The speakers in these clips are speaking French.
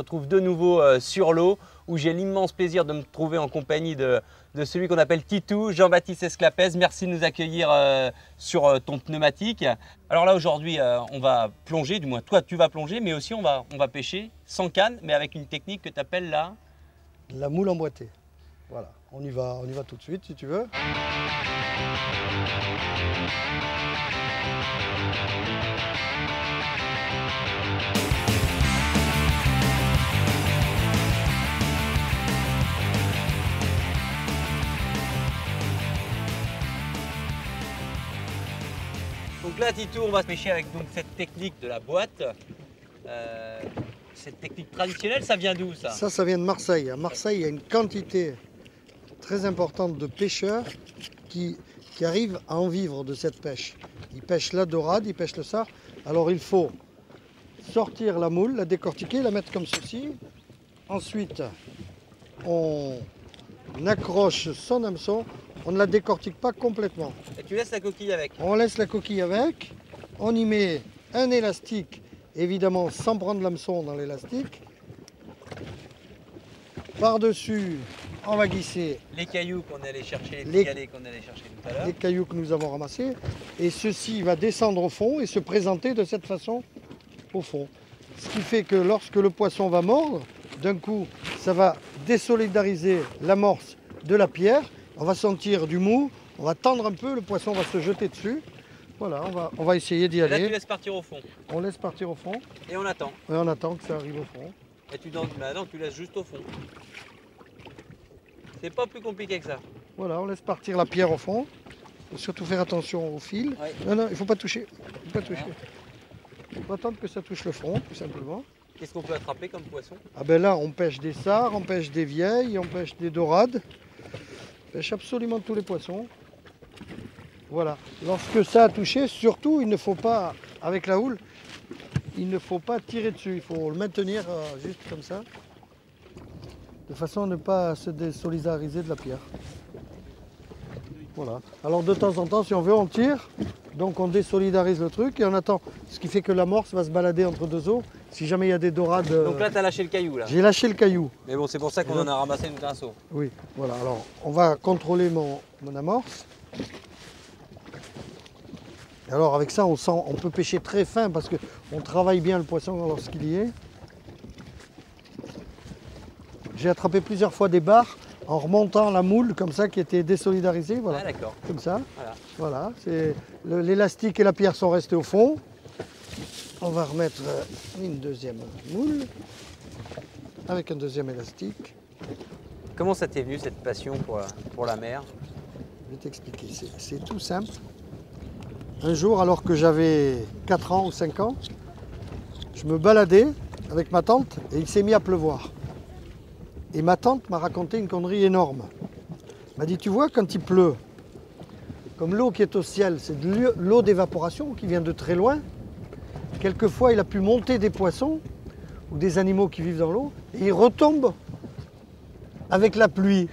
retrouve de nouveau sur l'eau où j'ai l'immense plaisir de me trouver en compagnie de celui qu'on appelle Titou, Jean-Baptiste Esclapès. Merci de nous accueillir sur ton pneumatique. Alors là aujourd'hui on va plonger, du moins toi tu vas plonger, mais aussi on va pêcher sans canne mais avec une technique que tu appelles la moule emboîtée. Voilà, on y va tout de suite si tu veux. Donc là Titou, on va pêcher avec donc, cette technique de la boîte. Cette technique traditionnelle, ça vient d'où ça? Ça vient de Marseille. À Marseille, il y a une quantité très importante de pêcheurs qui arrivent à en vivre de cette pêche. Ils pêchent la dorade, ils pêchent le sard. Alors il faut sortir la moule, la décortiquer, la mettre comme ceci. Ensuite, on accroche son hameçon. On ne la décortique pas complètement. Et tu laisses la coquille avec? On laisse la coquille avec. On y met un élastique, évidemment sans prendre l'hameçon dans l'élastique. Par-dessus, on va glisser les cailloux qu'on allait chercher, les galets qu'on allait chercher tout à l'heure. Les cailloux que nous avons ramassés. Et ceci va descendre au fond et se présenter de cette façon au fond. Ce qui fait que lorsque le poisson va mordre, d'un coup, ça va désolidariser l'amorce de la pierre. On va sentir du mou, on va tendre un peu, le poisson va se jeter dessus. Voilà, on va essayer d'y aller. Là, tu laisses partir au fond. On laisse partir au fond. Et on attend. Et on attend que ça arrive au fond. Et tu laisses juste au fond. C'est pas plus compliqué que ça. Voilà, on laisse partir la pierre au fond. Il faut surtout faire attention au fil. Ouais. Non, il ne faut pas toucher. Il faut attendre que ça touche le fond, tout simplement. Qu'est-ce qu'on peut attraper comme poisson? Ah ben là, on pêche des sards, on pêche des vieilles, on pêche des dorades. On pêche absolument tous les poissons. Voilà. Lorsque ça a touché, surtout, il ne faut pas, avec la houle, il ne faut pas tirer dessus. Il faut le maintenir juste comme ça, de façon à ne pas se désolidariser de la pierre. Voilà. Alors de temps en temps, si on veut, on tire. Donc on désolidarise le truc et on attend. Ce qui fait que l'amorce va se balader entre deux eaux. Si jamais il y a des dorades... Donc là, tu as lâché le caillou là. J'ai lâché le caillou. Mais bon, c'est pour ça qu'on en a ramassé tout un seau. Oui, voilà. Alors on va contrôler mon amorce. Et alors avec ça, on peut pêcher très fin parce qu'on travaille bien le poisson lorsqu'il y est. J'ai attrapé plusieurs fois des barres en remontant la moule comme ça qui était désolidarisée. Voilà. Ah d'accord. Comme ça. Voilà. L'élastique et la pierre sont restés au fond. On va remettre une deuxième moule avec un deuxième élastique. Comment ça t'est venu cette passion pour la mer? Je vais t'expliquer. C'est tout simple. Un jour, alors que j'avais 4 ans ou 5 ans, je me baladais avec ma tante et il s'est mis à pleuvoir. Et ma tante m'a raconté une connerie énorme. Elle m'a dit, tu vois, quand il pleut, comme l'eau qui est au ciel, c'est de l'eau d'évaporation qui vient de très loin. Quelquefois, il a pu monter des poissons ou des animaux qui vivent dans l'eau et ils retombent avec la pluie.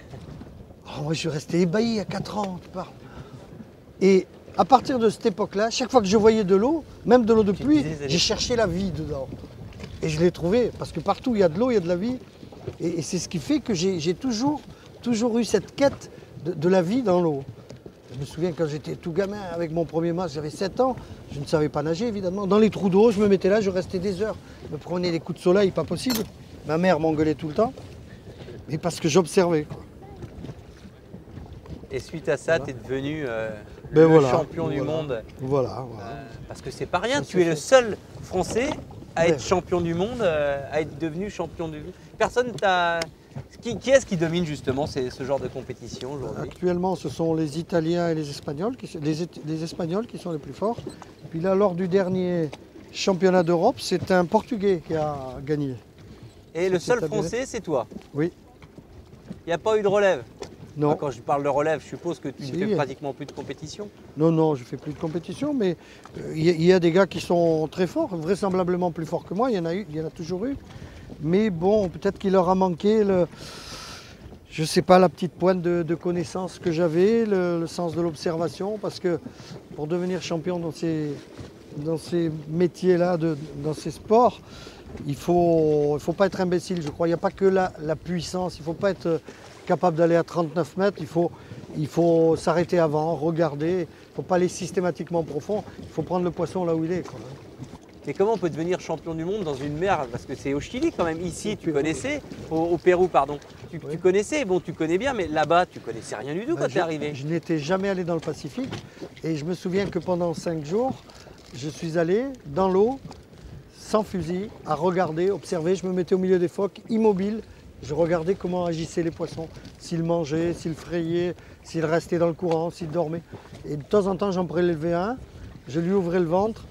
Oh, moi, je suis resté ébahi à 4 ans, tu parles. Et à partir de cette époque-là, chaque fois que je voyais de l'eau, même de l'eau de pluie, j'ai cherché la vie dedans. Et je l'ai trouvée, parce que partout où il y a de l'eau, il y a de la vie. Et c'est ce qui fait que j'ai toujours eu cette quête de la vie dans l'eau. Je me souviens quand j'étais tout gamin, avec mon premier masque, j'avais 7 ans, je ne savais pas nager évidemment. Dans les trous d'eau, je me mettais là, je restais des heures. Je me prenais des coups de soleil, pas possible. Ma mère m'engueulait tout le temps, mais parce que j'observais. Et suite à ça, tu es devenu champion du monde. Voilà. Parce que c'est pas rien, tu es le seul Français à être champion du monde, à être devenu champion du monde. Personne t'a... Qui est-ce qui domine justement ce genre de compétition aujourd'hui? Actuellement, ce sont les Italiens et les Espagnols, les Espagnols qui sont les plus forts. Puis là, lors du dernier championnat d'Europe, c'est un Portugais qui a gagné. Et le seul Français, c'est toi? Oui. Il n'y a pas eu de relève? Non. Quand je parle de relève, je suppose que tu ne fais pratiquement plus de compétition? Non, je ne fais plus de compétition, mais il y a des gars qui sont très forts, vraisemblablement plus forts que moi, il y en a toujours eu. Mais bon, peut-être qu'il leur a manqué je ne sais pas, la petite pointe de connaissance que j'avais, le sens de l'observation, parce que pour devenir champion dans ces métiers-là, dans ces sports, il faut pas être imbécile, je crois. Il n'y a pas que la puissance, il ne faut pas être capable d'aller à 39 mètres, il faut s'arrêter avant, regarder, il ne faut pas aller systématiquement profond, il faut prendre le poisson là où il est, quoi. Mais comment on peut devenir champion du monde dans une mer? Parce que c'est au Chili quand même. Ici, tu connaissais, au Pérou, pardon. Tu connaissais, bon, tu connais bien, mais là-bas, tu connaissais rien du tout quand tu es arrivé. Je n'étais jamais allé dans le Pacifique et je me souviens que pendant 5 jours, je suis allé dans l'eau, sans fusil, à regarder, observer. Je me mettais au milieu des phoques, immobile. Je regardais comment agissaient les poissons, s'ils mangeaient, s'ils frayaient, s'ils restaient dans le courant, s'ils dormaient. Et de temps en temps, j'en prélevais un, je lui ouvrais le ventre,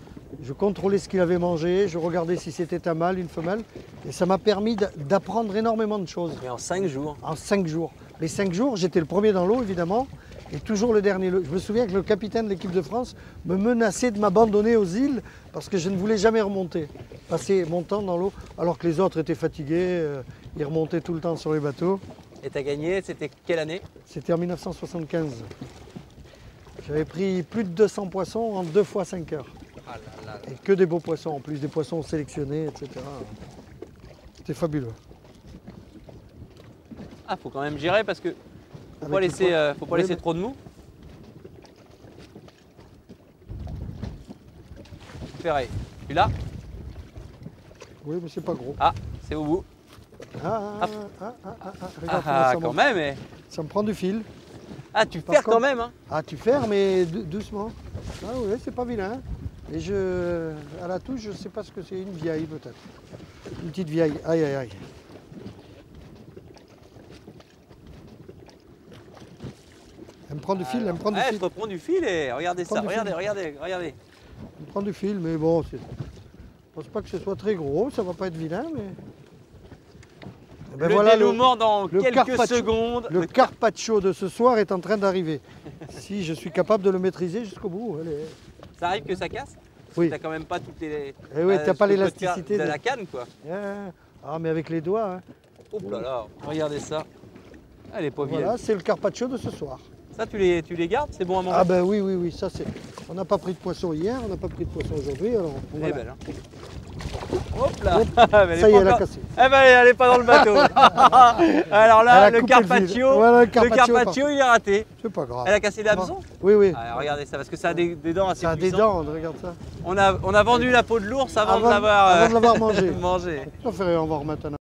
je contrôlais ce qu'il avait mangé, je regardais si c'était un mâle, une femelle. Et ça m'a permis d'apprendre énormément de choses. Mais en 5 jours? En 5 jours. Les 5 jours, j'étais le premier dans l'eau, évidemment, et toujours le dernier. Je me souviens que le capitaine de l'équipe de France me menaçait de m'abandonner aux îles parce que je ne voulais jamais remonter, passer mon temps dans l'eau, alors que les autres étaient fatigués, ils remontaient tout le temps sur les bateaux. Et tu as gagné, c'était quelle année? C'était en 1975. J'avais pris plus de 200 poissons en 2 fois 5 heures. Ah là là. Et que des beaux poissons, en plus des poissons sélectionnés, etc. C'était fabuleux. Ah, faut quand même gérer parce que faut pas laisser trop de mou. Ferré, tu l'as? Oui, mais c'est pas gros. Ah, c'est au bout. Regarde, Ah, ça quand monte. même. Ça me prend du fil. Ah, tu Par ferres quand contre- même, hein? Ah, tu fermes, mais doucement. Ah oui, c'est pas vilain. Et à la touche, je sais pas ce que c'est, une vieille peut-être. Une petite vieille. Aïe, aïe, aïe. Elle me prend du fil, elle me prend du Ouais, fil. je reprends du fil et regardez Prends ça, du regardez, fil. regardez. Elle me prend du fil, mais bon, je pense pas que ce soit très gros, ça va pas être vilain, mais. Eh ben Le voilà, dénouement dans le quelques carpaccio- secondes. Le carpaccio de ce soir est en train d'arriver. Si je suis capable de le maîtriser jusqu'au bout. Allez. Ça arrive que ça casse? Oui. T'as quand même pas toutes les. Eh oui, t'as pas ce que l'élasticité de de- la canne, quoi. Ah, mais avec les doigts. Hein. Hop là là, regardez ça. Elle est pas vieille. Voilà, c'est le carpaccio de ce soir. Ça, tu les gardes? C'est bon à manger? Ah ben oui, oui, oui, ça c'est. On n'a pas pris de poisson hier, on n'a pas pris de poisson aujourd'hui, alors. Elle est Voilà. belle, hein. Hop là. Ça y est, elle a cassé. Eh ben, elle est pas dans le bateau. Alors Elle là, a le coupé le fil. carpaccio, Voilà, le le carpaccio carpaccio, il est raté. C'est pas grave. Elle a cassé l'hameçon? Oui, oui. Ah, regardez ça, parce que ça a des dents assez Ça a des puissantes. dents, regarde ça. On a vendu la peau de l'ours avant de Avant de l'avoir l'avoir mangé. mangé. Ça fait rien, on va remettre un